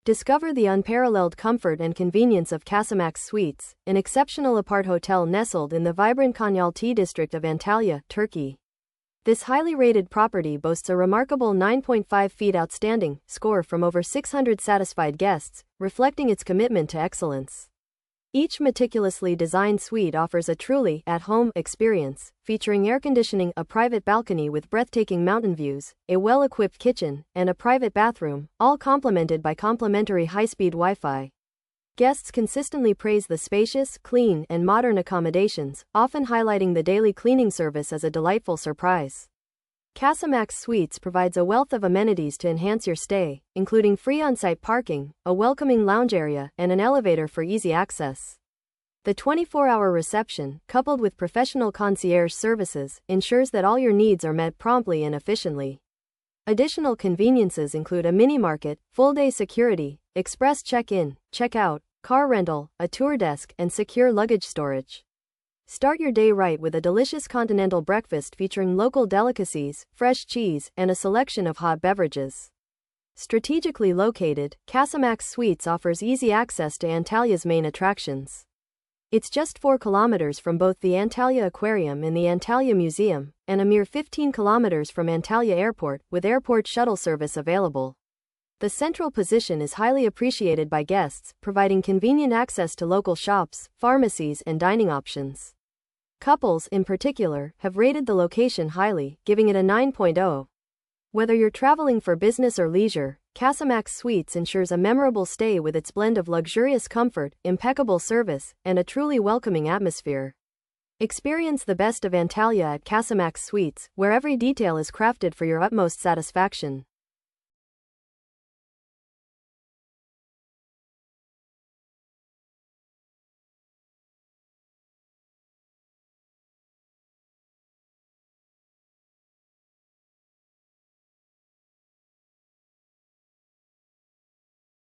Discover the unparalleled comfort and convenience of Casamax Suites, an exceptional Aparthotel nestled in the vibrant Konyaaltı district of Antalya, Turkey. This highly rated property boasts a remarkable 9.5 feet outstanding score from over 600 satisfied guests, reflecting its commitment to excellence. Each meticulously designed suite offers a truly at-home experience, featuring air conditioning, a private balcony with breathtaking mountain views, a well-equipped kitchen, and a private bathroom, all complemented by complimentary high-speed Wi-Fi. Guests consistently praise the spacious, clean, and modern accommodations, often highlighting the daily cleaning service as a delightful surprise. Casamax Suites provides a wealth of amenities to enhance your stay, including free on-site parking, a welcoming lounge area, and an elevator for easy access. The 24-hour reception, coupled with professional concierge services, ensures that all your needs are met promptly and efficiently. Additional conveniences include a mini-market, full-day security, express check-in, check-out, car rental, a tour desk, and secure luggage storage. Start your day right with a delicious continental breakfast featuring local delicacies, fresh cheese, and a selection of hot beverages. Strategically located, Casamax Suites offers easy access to Antalya's main attractions. It's just 4 kilometers from both the Antalya Aquarium and the Antalya Museum, and a mere 15 kilometers from Antalya Airport, with airport shuttle service available. The central position is highly appreciated by guests, providing convenient access to local shops, pharmacies, and dining options. Couples, in particular, have rated the location highly, giving it a 9.0. Whether you're traveling for business or leisure, Casamax Suites ensures a memorable stay with its blend of luxurious comfort, impeccable service, and a truly welcoming atmosphere. Experience the best of Antalya at Casamax Suites, where every detail is crafted for your utmost satisfaction.